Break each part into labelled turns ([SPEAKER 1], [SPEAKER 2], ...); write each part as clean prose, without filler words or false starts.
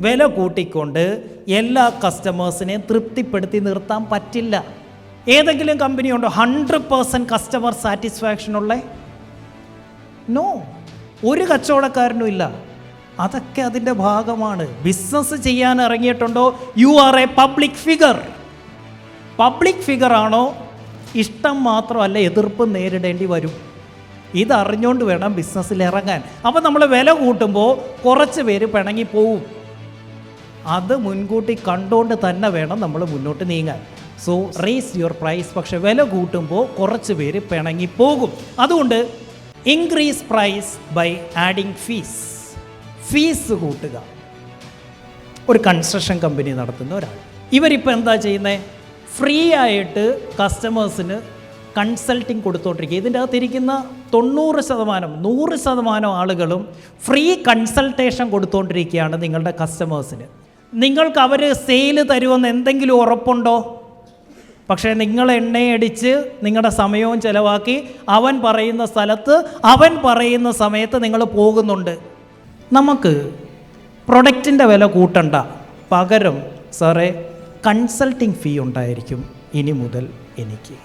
[SPEAKER 1] വില കൂട്ടിക്കൊണ്ട് എല്ലാ കസ്റ്റമേഴ്സിനെയും തൃപ്തിപ്പെടുത്തി നിർത്താൻ പറ്റില്ല. ഏതെങ്കിലും കമ്പനി ഉണ്ടോ 100% കസ്റ്റമർ സാറ്റിസ്ഫാക്ഷനുള്ള? നോ, ഒരു കച്ചവടക്കാരനും ഇല്ല. അതൊക്കെ അതിൻ്റെ ഭാഗമാണ്. ബിസിനസ് ചെയ്യാൻ ഇറങ്ങിയിട്ടുണ്ടോ? You are a public figure. Public figure ആണോ? ഇഷ്ടം മാത്രമല്ല, എതിർപ്പ് നേരിടേണ്ടി വരും. ഇതറിഞ്ഞുകൊണ്ട് വേണം ബിസിനസ്സിൽ ഇറങ്ങാൻ. അപ്പോൾ നമ്മൾ വില കൂട്ടുമ്പോൾ കുറച്ച് പേര് പിണങ്ങിപ്പോവും. അത് മുൻകൂട്ടി കണ്ടുകൊണ്ട് തന്നെ വേണം നമ്മൾ മുന്നോട്ട് നീങ്ങാൻ. So raise your price. പക്ഷേ വില കൂട്ടുമ്പോൾ കുറച്ച് പേര് പിണങ്ങിപ്പോകും. അതുകൊണ്ട് increase price by adding fees. Fees കൂട്ടുക. ഒരു കൺസ്ട്രക്ഷൻ കമ്പനി നടത്തുന്ന ഒരാൾ, ഇവരിപ്പോൾ എന്താ ചെയ്യുന്നത്? ഫ്രീ ആയിട്ട് കസ്റ്റമേഴ്സിന് കൺസൾട്ടിങ് കൊടുത്തുകൊണ്ടിരിക്കുക. ഇതിൻ്റെ അകത്തിരിക്കുന്ന 100% ആളുകളും ഫ്രീ കൺസൾട്ടേഷൻ കൊടുത്തുകൊണ്ടിരിക്കുകയാണ് നിങ്ങളുടെ കസ്റ്റമേഴ്സിന്. നിങ്ങൾക്ക് അവർ സെയിൽ തരുമെന്ന് എന്തെങ്കിലും ഉറപ്പുണ്ടോ? പക്ഷേ നിങ്ങൾ എണ്ണയടിച്ച് നിങ്ങളുടെ സമയവും ചിലവാക്കി അവൻ പറയുന്ന സ്ഥലത്ത് അവൻ പറയുന്ന സമയത്ത് നിങ്ങൾ പോകുന്നുണ്ട്. നമുക്ക് പ്രൊഡക്റ്റിൻ്റെ വില കൂട്ടണ്ട, പകരം സാറേ കൺസൾട്ടിങ് ഫീ ഉണ്ടായിരിക്കും ഇനി മുതൽ എനിക്ക്.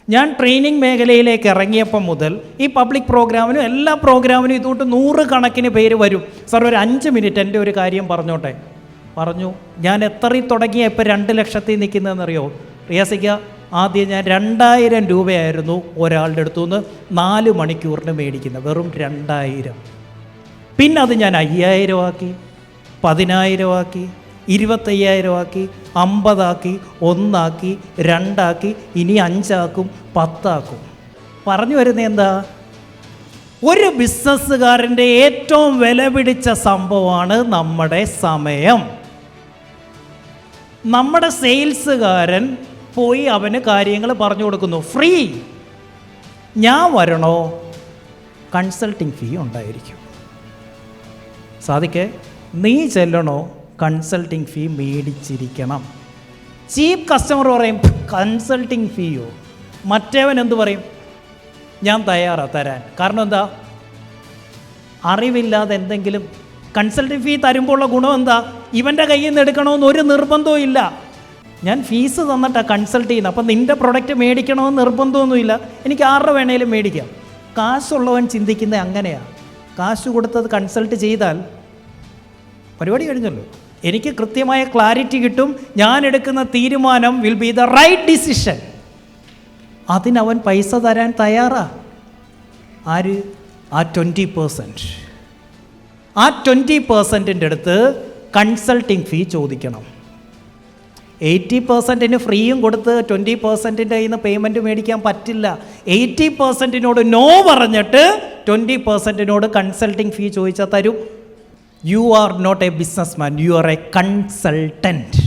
[SPEAKER 1] ഞാൻ ട്രെയിനിങ് മേഖലയിലേക്ക് ഇറങ്ങിയപ്പം മുതൽ ഈ പബ്ലിക് പ്രോഗ്രാമിനും എല്ലാ പ്രോഗ്രാമിനും ഇതുകൊണ്ട് 100 കണക്കിന് പേര് വരും. സാർ ഒരു 5 മിനിറ്റ് എൻ്റെ ഒരു കാര്യം പറഞ്ഞോട്ടെ. പറഞ്ഞു. ഞാൻ എത്രയും തുടങ്ങിയ ഇപ്പോൾ 2 ലക്ഷത്തിൽ നിൽക്കുന്നതെന്നറിയോ റിയാസിക്ക? ആദ്യം ഞാൻ 2000 രൂപയായിരുന്നു ഒരാളുടെ അടുത്തുനിന്ന് 4 മണിക്കൂറിന് മേടിക്കുന്നത്, വെറും 2000. പിന്നെ അത് ഞാൻ 5000 ആക്കി, 10000 ആക്കി, 25000 ആക്കി, 50 ആക്കി, 1 ആക്കി, 2 ആക്കി, ഇനി 5 ആക്കും, 10 ആക്കും. പറഞ്ഞു വരുന്നത് എന്താ? ഒരു ബിസിനസ്സുകാരൻ്റെ ഏറ്റവും വില പിടിച്ച സംഭവമാണ് നമ്മുടെ സമയം. നമ്മുടെ സെയിൽസുകാരൻ പോയി അവന് കാര്യങ്ങൾ പറഞ്ഞു കൊടുക്കുന്നു, ഫ്രീ. ഞാൻ വരണോ? കൺസൾട്ടിങ് ഫീ ഉണ്ടായിരിക്കും. സാധിക്കേ നീ ചെല്ലണോ? കൺസൾട്ടിങ് ഫീ മേടിച്ചിരിക്കണം. ചീപ്പ് കസ്റ്റമർ പറയും കൺസൾട്ടിങ് ഫീയോ? മറ്റേവൻ എന്തു പറയും? ഞാൻ തയ്യാറാണ് തരാൻ. കാരണം എന്താ? അറിവില്ലാതെ എന്തെങ്കിലും കൺസൾട്ടിങ് ഫീ തരുമ്പോഴുള്ള ഗുണം എന്താ? ഇവൻ്റെ കയ്യിൽ നിന്ന് എടുക്കണമെന്ന് ഒരു നിർബന്ധവും ഇല്ല. ഞാൻ ഫീസ് തന്നിട്ടാണ് കൺസൾട്ട് ചെയ്യുന്നത്. അപ്പം നിൻ്റെ പ്രൊഡക്റ്റ് മേടിക്കണമെന്ന് നിർബന്ധമൊന്നുമില്ല. എനിക്ക് 6 രൂപ വേണേലും മേടിക്കാം. കാശുള്ളവൻ ചിന്തിക്കുന്നത് അങ്ങനെയാണ്. കാശ് കൊടുത്തത് കൺസൾട്ട് ചെയ്താൽ പരിപാടി കഴിഞ്ഞല്ലോ. എനിക്ക് കൃത്യമായ ക്ലാരിറ്റി കിട്ടും. ഞാൻ എടുക്കുന്ന തീരുമാനം will be the right decision. അതിനവൻ പൈസ തരാൻ തയ്യാറാ. ആര്? ആ 20%. ആ 20%ൻ്റെ അടുത്ത് കൺസൾട്ടിങ് ഫീ ചോദിക്കണം. 80%ന് ഫ്രീയും കൊടുത്ത് 20%ൻ്റെ കയ്യിൽ നിന്ന് പേയ്മെൻറ്റ് മേടിക്കാൻ പറ്റില്ല. 80%നോട് നോ പറഞ്ഞിട്ട് 20%നോട് കൺസൾട്ടിങ് ഫീ ചോദിച്ചാൽ തരും. You are not a business man, you are a consultant.